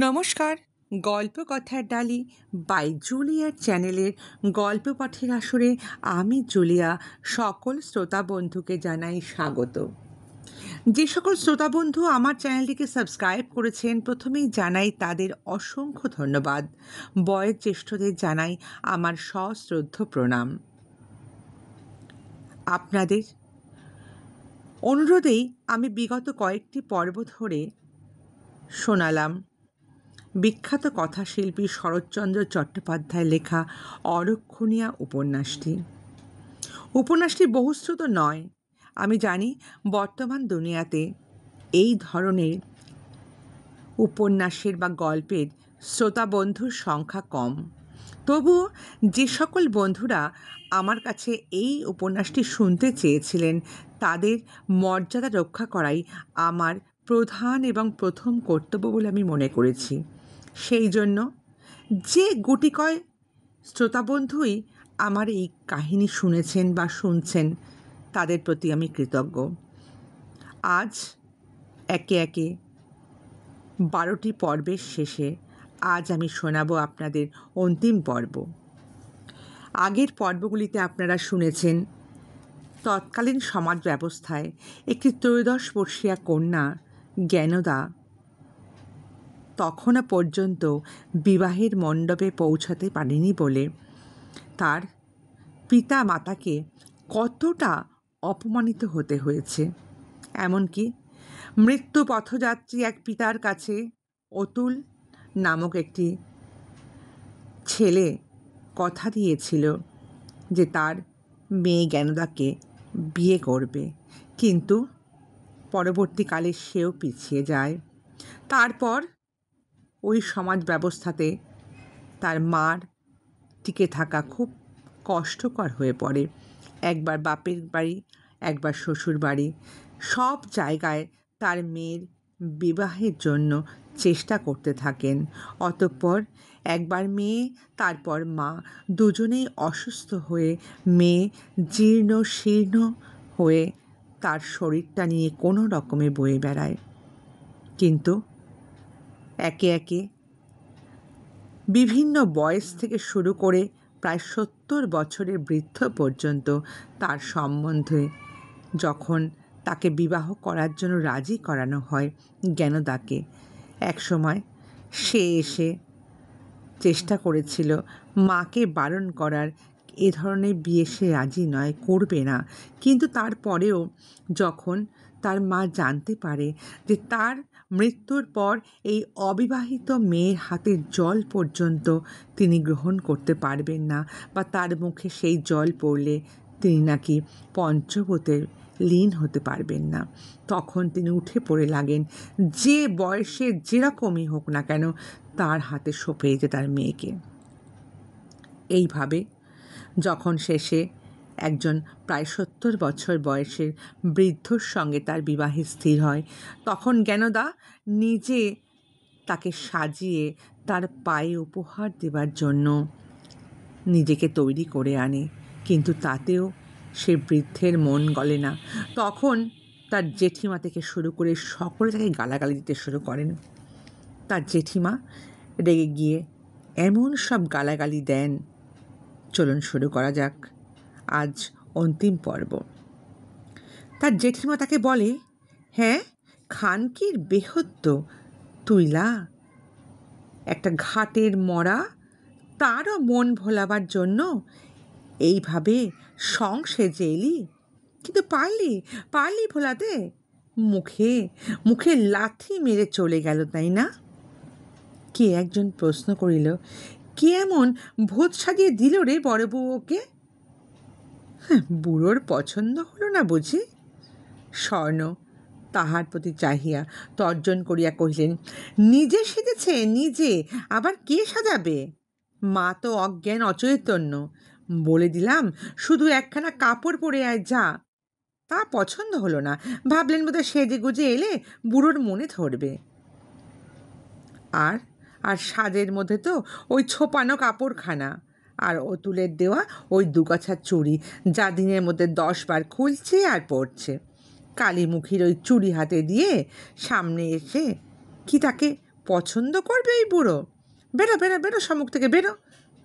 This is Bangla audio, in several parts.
নমস্কার। গল্প কথার ডালি বাই জুলিয়ার চ্যানেলের গল্প পাঠের আসরে আমি জুলিয়া সকল শ্রোতা বন্ধুকে জানাই স্বাগত। যে সকল শ্রোতা বন্ধু আমার চ্যানেলটিকে সাবস্ক্রাইব করেছেন প্রথমেই জানাই তাদের অসংখ্য ধন্যবাদ। বয়োজ্যেষ্ঠদের জানাই আমার সশ্রদ্ধ প্রণাম। আপনাদের অনুরোধেই আমি বিগত কয়েকটি পর্ব ধরে শোনালাম বিখ্যাত কথাশিল্পী শরৎচন্দ্র চট্টোপাধ্যায়ের লেখা অরক্ষণীয়া উপন্যাসটি বহুশ্রুত নয়। আমি জানি বর্তমান দুনিয়াতে এই ধরনের উপন্যাসের বা গল্পের শ্রোতা বন্ধুর সংখ্যা কম। তবুও যে সকল বন্ধুরা আমার কাছে এই উপন্যাসটি শুনতে চেয়েছিলেন তাদের মর্যাদা রক্ষা করাই আমার প্রধান এবং প্রথম কর্তব্য বলে আমি মনে করেছি। সেই জন্য যে গুটিকয় শ্রোতাবন্ধুই আমার এই কাহিনী শুনেছেন বা শুনছেন তাদের প্রতি আমি কৃতজ্ঞ। আজ একে একে 12টি পর্বের শেষে আজ আমি শোনাবো আপনাদের অন্তিম পর্ব। আগের পর্বগুলিতে আপনারা শুনেছেন তৎকালীন সমাজ ব্যবস্থায় একটি ত্রয়োদশ বর্ষীয়া কন্যা জ্ঞানদা তখনও পর্যন্ত বিবাহের মণ্ডপে পৌঁছাতে পারেনি বলে তার পিতা মাতাকে কতটা অপমানিত হতে হয়েছে। এমনকি মৃত্যু পথযাত্রী এক পিতার কাছে অতুল নামক একটি ছেলে কথা দিয়েছিল যে তার মেয়ে জ্ঞানদাকে বিয়ে করবে, কিন্তু পরবর্তীকালে সেও পিছিয়ে যায়। তারপর ওই সমাজ ব্যবস্থাতে তার মার টিকে থাকা খুব কষ্টকর হয়ে পড়ে। একবার বাপের বাড়ি, একবার শ্বশুর বাড়ি, সব জায়গায় তার মেয়ের বিবাহের জন্য চেষ্টা করতে থাকেন। অতঃপর একবার মেয়ে, তারপর মা, দুজনেই অসুস্থ হয়ে মেয়ে জীর্ণ শীর্ণ হয়ে তার শরীরটা নিয়ে কোনো রকমে বয়ে বেড়ায়। কিন্তু একে একে বিভিন্ন বয়স থেকে শুরু করে প্রায় 70 বছরের বৃদ্ধ পর্যন্ত তার সম্বন্ধে যখন তাকে বিবাহ করার জন্য রাজি করানো হয় জ্ঞানদাকে, একসময় সে এসে চেষ্টা করেছিল মাকে বারণ করার, এ ধরনের বিয়ে সে রাজি নয়, করবে না। কিন্তু তারপরেও যখন তার মা জানতে পারে যে তার মৃত্যুর পর এই অবিবাহিত মেয়ের হাতের জল পর্যন্ত তিনি গ্রহণ করতে পারবেন না, বা তার মুখে সেই জল পড়লে তিনি নাকি পঞ্চভূতে লীন হতে পারবেন না, তখন তিনি উঠে পড়ে লাগেন, যে বয়সে যেরকমই হোক না কেন তার হাতে সঁপে দিতে তার মেয়েকে। এইভাবে যখন শেষে একজন প্রায় 70 বছর বয়সের বৃদ্ধর সঙ্গে তার বিবাহে স্থির হয়, তখন জ্ঞানদা নিজে তাকে সাজিয়ে তার পায়ে উপহার দেবার জন্য নিজেকে তৈরি করে আনে। কিন্তু তাতেও সে বৃদ্ধের মন গলে না। তখন তার জেঠিমা থেকে শুরু করে সকলে তাকে গালাগালি দিতে শুরু করেন। তার জেঠিমা রেগে গিয়ে এমন সব গালাগালি দেন। চলুন শুরু করা যাক আজ অন্তিম পর্ব। তার জেঠিমা তাকে বলে, হ্যাঁ, খানকির বেহত্য তুইলা, একটা ঘাটের মরা, তারও মন ভোলাবার জন্য এইভাবে সং সেজে এলি, কিন্তু পারলি ভোলাতে? মুখে মুখে লাথি মেরে চলে গেল, তাই না? কে একজন প্রশ্ন করিল, কে এমন ভূত সাজিয়ে দিল রে বড় বউ ওকে? বুড়োর পছন্দ হলো না বুঝি? স্বর্ণ তাহার প্রতি চাহিয়া তর্জন করিয়া কহিলেন, নিজে সেজেছে, নিজে, আবার কে সাজাবে? মা তো অজ্ঞান অচৈতন্য, বলে দিলাম শুধু একখানা কাপড় পরে আয় যা। তা পছন্দ হলো না, ভাবলেন বোধহয় সেজে গুজে এলে বুড়োর মনে ধরবে। আর আর সাজের মধ্যে তো ওই ছোপানো কাপড়খানা, আর অতুলের দেওয়া ওই দুগাছার চুড়ি, যা দিনের মধ্যে 10 বার খুলছে আর পড়ছে। কালীমুখীর ওই চুড়ি হাতে দিয়ে সামনে এসে কি তাকে পছন্দ করবে এই বুড়ো? বেরো বেরো বেরো, সম্মুখ থেকে বেরো,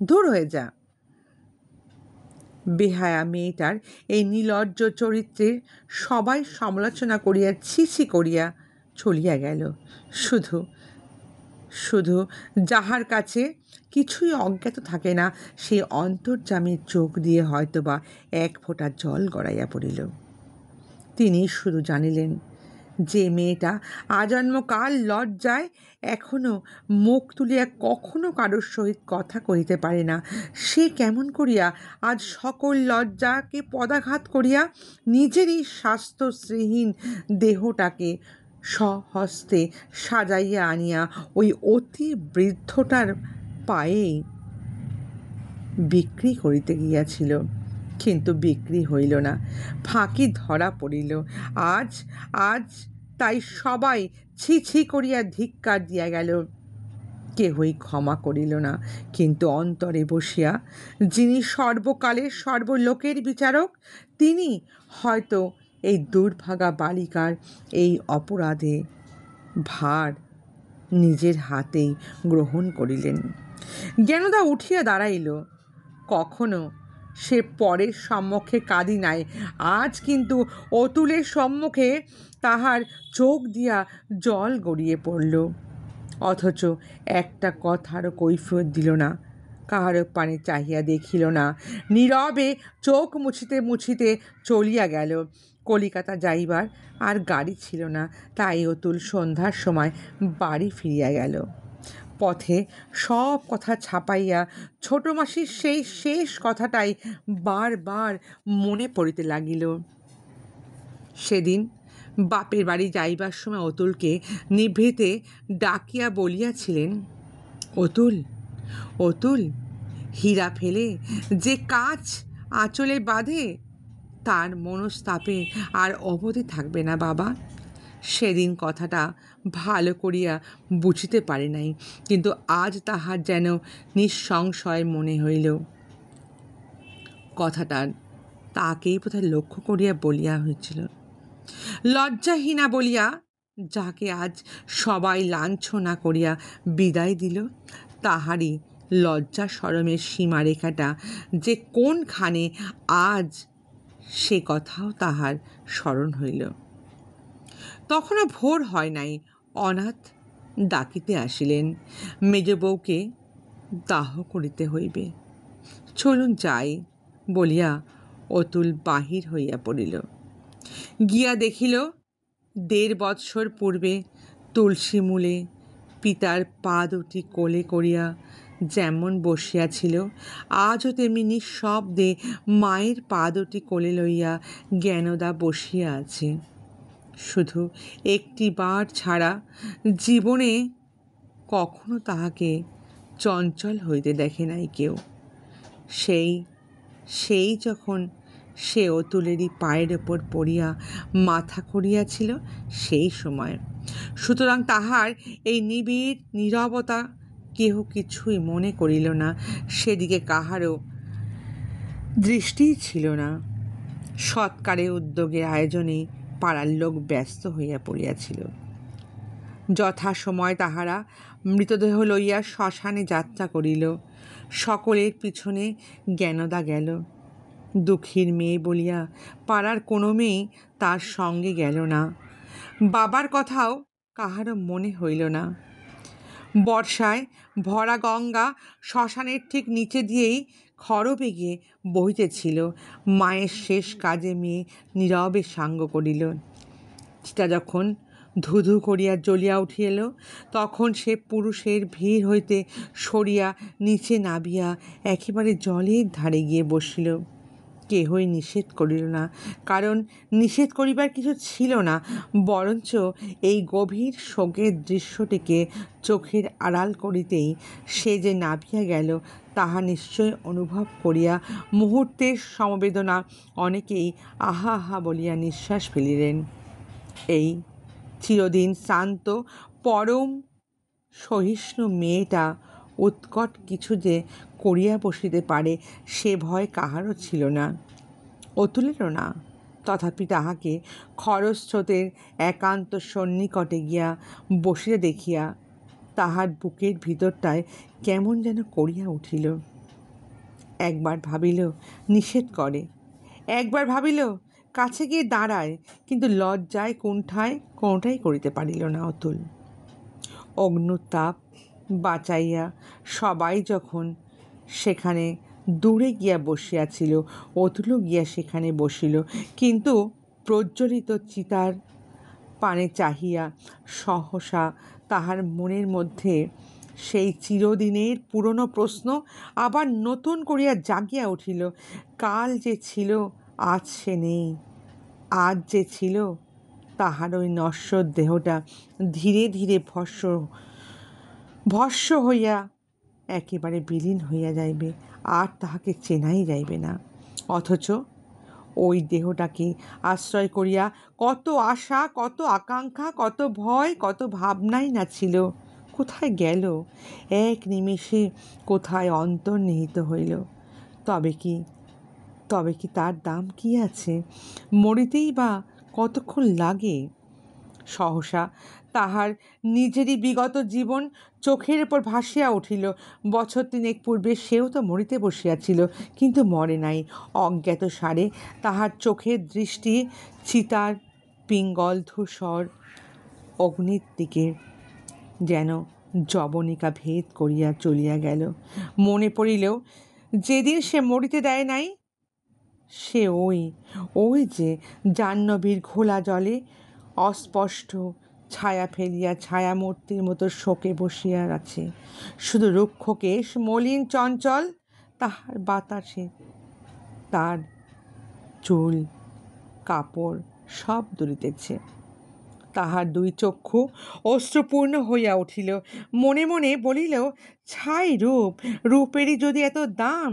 দূর হয়ে যা। বেহায়া মেয়েটার এই নির্লজ্জ চরিত্রের সবাই সমালোচনা করিয়া ছি ছি করিয়া চলিয়া গেল। শুধু শুধু যাহার কাছে কিছুই অজ্ঞাত থাকে না, সে অন্তর্যামীর চোখ দিয়ে হয়তোবা এক ফোঁটা জল গড়াইয়া পড়িল। তিনি শুধু জানিলেন যে মেয়েটা আজন্মকাল লজ্জায় এখনও মুখ তুলিয়া কখনো কারোর সহিত কথা কহিতে পারে না, সে কেমন করিয়া আজ সকল লজ্জাকে পদাঘাত করিয়া নিজেরই স্বাস্থ্যশ্রীহীন দেহটাকে স্বহস্তে সাজাইয়া আনিয়া ওই অতি বৃদ্ধটার পায়েই বিক্রি করিতে গিয়াছিল। কিন্তু বিক্রি হইল না, ফাঁকি ধরা পড়িল। আজ আজ তাই সবাই ছি ছি করিয়া ধিক্কার দিয়া গেল, কেহই ক্ষমা করিল না। কিন্তু অন্তরে বসিয়া যিনি সর্বকালের সর্বলোকের বিচারক, তিনি হয়তো এই দুর্ভাগা বালিকার এই অপরাধে ভার নিজের হাতেই গ্রহণ করিলেন। জ্ঞানদা উঠিয়া দাঁড়াইল। কখনো সে পরের সম্মুখে কাঁদি নাই, আজ কিন্তু অতুলের সম্মুখে তাহার চোখ দিয়া জল গড়িয়ে পড়ল। অথচ একটা কথারও কৈফিয়ত দিল না, কাহারও পানে চাহিয়া দেখিল না, নীরবে চোখ মুছিতে মুছিতে চলিয়া গেল। কলিকাতা যাইবার আর গাড়ি ছিল না, তাই অতুল সন্ধ্যার সময় বাড়ি ফিরিয়া গেল। পথে সব কথা ছাপাইয়া ছোট মাসির সেই শেষ কথাটাই বারবার মনে পড়িতে লাগিল। সেদিন বাপের বাড়ি যাইবার সময় অতুলকে নিভৃতে ডাকিয়া বলিয়াছিলেন, অতুল, অতুল, হীরা ফেলে যে কাচ আঁচলে বাঁধে তার মনস্তাপে আর অবধি থাকবে না বাবা। সেদিন কথাটা ভালো করিয়া বুঝিতে পারি নাই, কিন্তু আজ তাহার যেন নিঃসংশয় মনে হইল। কথাটা তাকেই বোধহয় লক্ষ্য করিয়া বলিয়া হয়েছিল। লজ্জাহীনা বলিয়া যাকে আজ সবাই লাঞ্ছনা করিয়া বিদায় দিল, তাহারই লজ্জা শরমের সীমারেখাটা যে কোনখানে আজ, সে কথাও তাহার স্মরণ হইল। তখনও ভোর হয় নাই, অনাথ ডাকিতে আসিলেন, মেজ বউকে দাহ করিতে হইবে, চলুন যাই বলিয়া অতুল বাহির হইয়া পড়িল। গিয়া দেখিল ১.৫ বৎসর পূর্বে তুলসী মূলে পিতার পা দুটি কোলে করিয়া যেমন বসিয়াছিল, আজও তেমনি নিঃশব্দে মায়ের পা দুটি কোলে লইয়া জ্ঞানদা বসিয়া আছে। শুধু একটি বার ছাড়া জীবনে কখনো তাহাকে চঞ্চল হইতে দেখে নাই কেউ। সেই যখন সে অতুলেরই পায়ের ওপর পড়িয়া মাথা করিয়াছিল, সেই সময়। সুতরাং তাহার এই নিবিড় নীরবতা কেহ কিছুই মনে করিল না, সেদিকে কাহারও দৃষ্টিই ছিল না। সৎকারে উদ্যোগের আয়োজনে পাড়ার লোক ব্যস্ত হইয়া পড়িয়াছিল। যথাসময় তাহারা মৃতদেহ লইয়া শ্মশানে যাত্রা করিল। সকলের পিছনে জ্ঞানদা গেল। দুঃখীর মেয়ে বলিয়া পাড়ার কোনো মেয়ে তার সঙ্গে গেল না। বাবার কথাও কাহারও মনে হইল না। বর্ষায় ভরা গঙ্গা শ্মশানের ঠিক নিচে দিয়েই খরবেগে বহিতেছিল। মায়ের শেষ কাজে মেয়ে নীরবে সাঙ্গ করিল। চিতা যখন ধুধু করিয়া জ্বলিয়া উঠিল, তখন সে পুরুষের ভিড় হইতে সরিয়া নিচে নামিয়া একেবারে জলের ধারে গিয়ে বসিল। কেহই নিষেধ করিল না, কারণ নিষেধ করিবার কিছু ছিল না, বরঞ্চ এই গভীর শোকের দৃশ্যটিকে চোখের আড়াল করিতেই সে যে নামিয়া গেল, তাহা নিশ্চয় অনুভব করিয়া মুহূর্তের সমবেদনা অনেকেই আহা আহা বলিয়া নিঃশ্বাস ফেলিলেন। এই চিরদিন শান্ত পরম সহিষ্ণু মেয়েটা উৎকট কিছু যে করিয়া বসিতে পারে, সে ভয় কাহারও ছিল না, অতুলেরও না। তথাপি তাহাকে খরস্রোতের একান্ত সন্নিকটে গিয়া বসিতে দেখিয়া তাহার বুকের ভিতরটায় কেমন যেন করিয়া উঠিল। একবার ভাবিল নিষেধ করে, একবার ভাবিল কাছে গিয়ে দাঁড়ায়, কিন্তু লজ্জায় কুণ্ঠায় কোনোটাই করিতে পারিল না অতুল। অগ্নুতাপ বাঁচাইয়া সবাই যখন সেখানে দূরে গিয়া বসিয়াছিল, অতুলও গিয়া সেখানে বসিল, কিন্তু প্রজ্বলিত চিতার পানে চাহিয়া সহসা তাহার মনের মধ্যে সেই চিরদিনের পুরনো প্রশ্ন আবার নতুন করিয়া জাগিয়া উঠিল। কাল যে ছিল আজ সে নেই, আজ যে ছিল তাহার ওই নশ্বর দেহটা ধীরে ধীরে ভস্ম হইয়া একেবারে বিলীন হইয়া যাইবে, আর তাহাকে চেনাই যাইবে না। অথচ ওই দেহটাকে আশ্রয় করিয়া কত আশা, কত আকাঙ্ক্ষা, কত ভয়, কত ভাবনাই না ছিল। কোথায় গেল? এক নিমেষে কোথায় অন্তর্নিহিত হইল। তবে কি তার দাম কি আছে? মরিতেই বা কতক্ষণ লাগে? সহসা তাহার নিজেরই বিগত জীবন চোখের উপর ভাসিয়া উঠিল। বছর 3 পূর্বে সেও তো মরিতে বসিয়াছিল, কিন্তু মরে নাই। অজ্ঞাত সারে তাহার চোখের দৃষ্টি চিতার পিঙ্গল ধূসর অগ্নির দিকে যেন যবনিকা ভেদ করিয়া চলিয়া গেল। মনে পড়িল যেদিন সে মরিতে দেয় নাই, সে ওই যে জাহ্নবীর ঘোলা জলে অস্পষ্ট ছায়া ফেলিয়া ছায়ামূর্তির মতো শোকে বসিয়া আছে। শুধু রুক্ষ কেশ মলিন চঞ্চল তাহার বাতাসে, তার চুল কাপড় সব দুলিতেছে। তাহার 2 চক্ষু অশ্রুপূর্ণ হইয়া উঠিল। মনে মনে বলিল, ছাই রূপ, রূপেরই যদি এত দাম,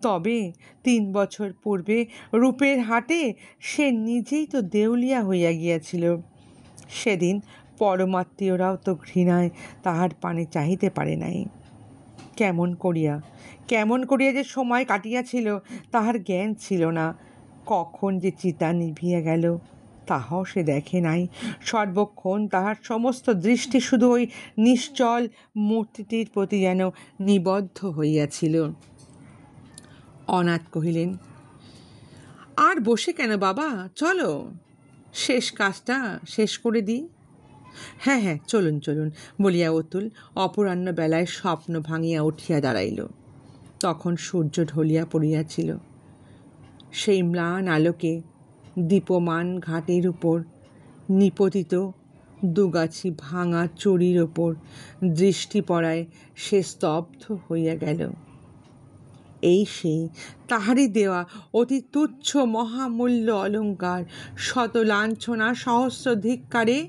তবে 3 বছর পূর্বে রূপের হাটে সে নিজেই তো দেউলিয়া হইয়া গিয়াছিল। সেদিন পরমাত্মীয়রাও তো ঘৃণায় তাহার পানে চাহিতে পারে নাই। কেমন করিয়া যে সময় কাটিয়াছিল তাহার জ্ঞান ছিল না। কখন যে চিতা নিভিয়া গেল তাহাও সে দেখে নাই। সর্বক্ষণ তাহার সমস্ত দৃষ্টি শুধু ওই নিশ্চল মূর্তিটির প্রতি যেন নিবদ্ধ হইয়াছিল। অনাথ কহিলেন, আর বসে কেন বাবা, চলো শেষ কাজটা শেষ করে দিই। হ্যাঁ হ্যাঁ, চলুন চলুন বলিয়া অতুল অপরাহ্ন বেলায় স্বপ্ন ভাঙিয়া উঠিয়া দাঁড়াইল। তখন সূর্য ঢলিয়া পড়িয়াছিল। সেই ম্লান আলোকে দীপমান ঘাটের উপর নিপতিত 2 গাছি ভাঙা চুরির ওপর দৃষ্টি পড়ায় সে স্তব্ধ হইয়া গেল। এই সেই তাহারই দেওয়া অতি তুচ্ছ মহামূল্য অলঙ্কার, শত লাঞ্ছনা সহস্র ধিক্কারে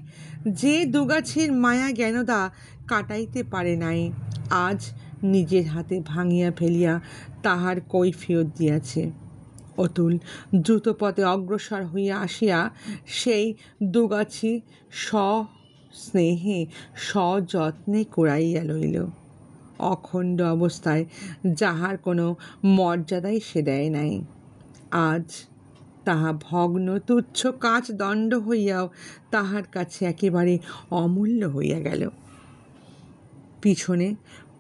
যে 2 গাছির মায়া জ্ঞানদা কাটাইতে পারে নাই, আজ নিজের হাতে ভাঙিয়া ফেলিয়া তাহার কৈফিয়ত দিয়াছে। অতুল দ্রুতপথে অগ্রসর হইয়া আসিয়া সেই 2 গাছি সস্নেহে সযত্নে কুড়াইয়া লইল। অখণ্ড অবস্থায় যাহার কোনো মর্যাদাই সে দেয় নাই, আজ তাহা ভগ্ন তুচ্ছ কাঁচ দণ্ড হইয়াও তাহার কাছে একেবারে অমূল্য হইয়া গেল। পিছনে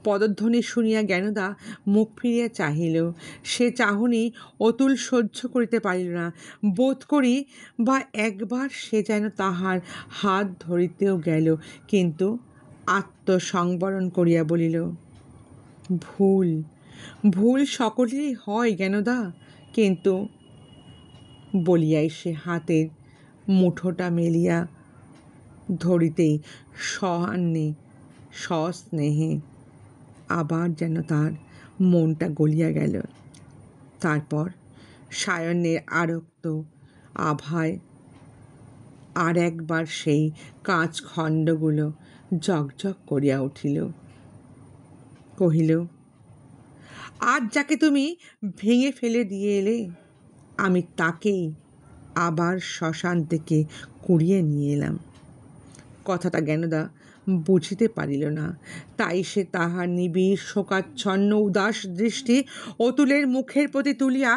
পদধ্বনি শুনিয়া জ্ঞানদা মুখ ফিরিয়া চাহিল। সে চাহনি অতুল সহ্য করিতে পারিল না। বোধ করি বা একবার সে যেন তাহার হাত ধরিতেও গেল, কিন্তু আত্মসংবরণ করিয়া বলিল, ভুল সকলেরই হয় জ্ঞানদা, কিন্তু বলিয়াই সে হাতের মুঠোটা মেলিয়া ধরিতেই সহান্যে সস্নেহে আবার যেন তার মনটা গলিয়া গেল। তারপর সায়নের আরক্ত আভায় আর একবার সেই কাঁচ খণ্ডগুলো ঝকঝক করিয়া উঠিল। কহিল, আজ যাকে তুমি ভেঙে ফেলে দিয়ে এলে, আমি তাকেই আবার শ্মশান থেকে কুড়িয়ে নিয়ে এলাম। কথাটা জ্ঞানদা বুঝিতে পারিল না, তাই সে তাহার নিবিড় শোকাচ্ছন্ন উদাস দৃষ্টি অতুলের মুখের প্রতি তুলিয়া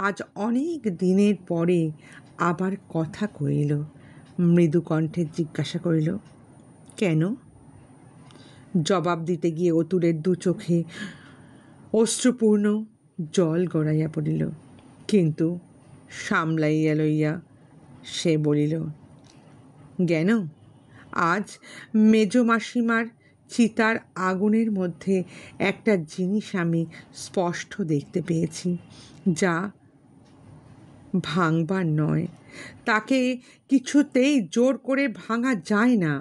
আজ অনেক দিনের পরে আবার কথা কহিল। মৃদু কণ্ঠে জিজ্ঞাসা করিল, কেন? জবাব দিতে গিয়ে অতুলের দু চোখে অশ্রুপূর্ণ জল গড়াইয়া পড়িল, কিন্তু সামলাইয়া লইয়া সে বলিল, জ্ঞান, আজ মেজ মাসিমার চিতার আগুনের মধ্যে একটা জিনিস আমি স্পষ্ট দেখতে পেয়েছি, যা ভাঙবার নয়। তাকে কিছুতেই জোর করে ভাঙা যায় না।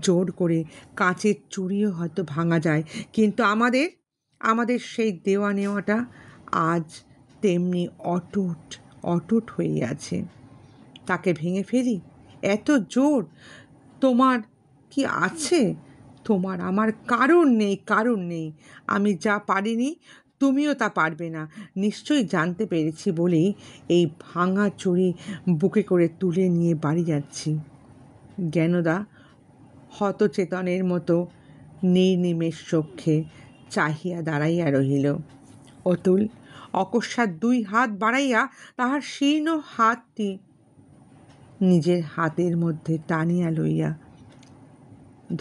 জোর করে কাঁচের চুড়িও হয়তো ভাঙা যায়, কিন্তু আমাদের সেই দেওয়া নেওয়াটা আজ তেমনি অটুট অটুট হয়ে আছে। তাকে ভেঙে ফেলি, এত জোর তোমার কি আছে? তোমার আমার কারণ নেই। আমি যা পারিনি তুমিও তা পারবে না নিশ্চয়ই জানতে পেরেছি বলেই এই ভাঙা চুড়ি বুকে করে তুলে নিয়ে বাড়ি যাচ্ছি। জ্ঞানদা হতচেতনের মতো নির্নিমেষ চক্ষে চাহিয়া দাঁড়াইয়া রহিল। অতুল অকস্মাৎ 2 হাত বাড়াইয়া তাহার শীর্ণ হাতটি নিজের হাতের মধ্যে টানিয়া লইয়া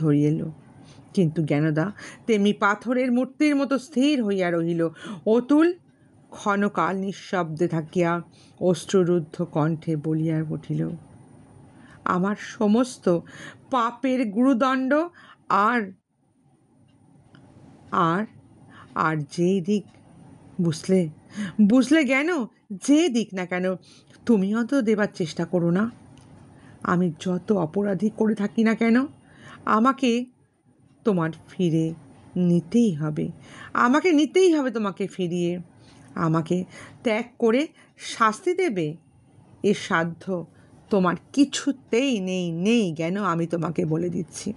ধরিল, কিন্তু জ্ঞানদা তেমনি পাথরের মূর্তির মতো স্থির হইয়া রহিল। অতুল ক্ষণকাল নিঃশব্দে থাকিয়া অশ্রুরুদ্ধ কণ্ঠে বলিয়া উঠিল, আমার সমস্ত পাপের গুরুদণ্ড আর আর আর যেই দিক বুঝলে জ্ঞান, যে দিক না কেন তুমিও তো দেবার চেষ্টা করো না। আমি যত অপরাধী করে থাকি না কেন, আমাকে তোমার ফিরে নিতেই হবে। তোমাকে ফিরিয়ে। আমাকে ত্যাগ করে শাস্তি দেবে এ সাধ্য তোমার কিছুতেই নেই জ্ঞান, আমি তোমাকে বলে দিচ্ছি।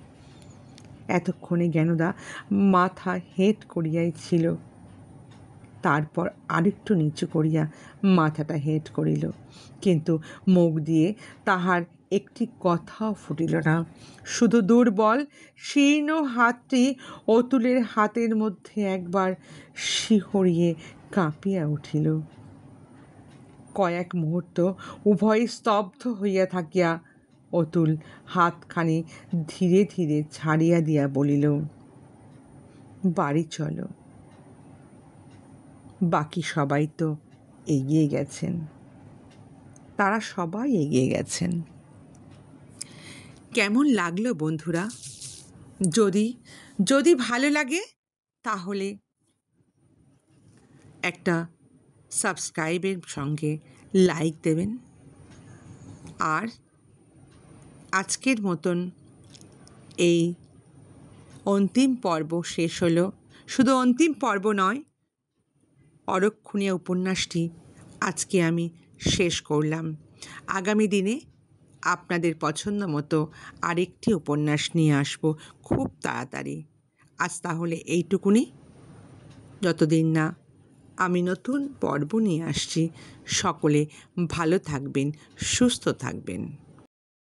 এতক্ষণে জ্ঞানদা মাথা হেঁট করিয়াই ছিল, তারপর আরেকটু নিচু করিয়া মাথাটা হেঁট করিল, কিন্তু মুখ দিয়ে তাহার একটি কথাও ফুটিল না। শুধু দুর্বল শীর্ণ হাতটি অতুলের হাতের মধ্যে একবার শিহরিয়ে কাঁপিয়া উঠিল। কয়েক মুহূর্ত উভয়ে স্তব্ধ হইয়া থাকিয়া অতুল হাতখানি ধীরে ধীরে ছাড়িয়া দিয়া বলিল, বাড়ি চলো। বাকি সবাই তো এগিয়ে গেছেন। তারা সবাই এগিয়ে গেছেন। কেমন লাগলো বন্ধুরা? যদি ভালো লাগে তাহলে একটা সাবস্ক্রাইবের সঙ্গে লাইক দেবেন। আর আজকের মতন এই অন্তিম পর্ব শেষ হলো। শুধু অন্তিম পর্ব নয়, অরক্ষণীয় উপন্যাসটি আজকে আমি শেষ করলাম। আগামী দিনে আপনাদের পছন্দ মতো আরেকটি উপন্যাস নিয়ে আসব খুব তাড়াতাড়ি। আজ তাহলে এইটুকুনি। যতদিন না আমি নতুন পর্ব নিয়ে আসছি, সকলে ভালো থাকবেন, সুস্থ থাকবেন।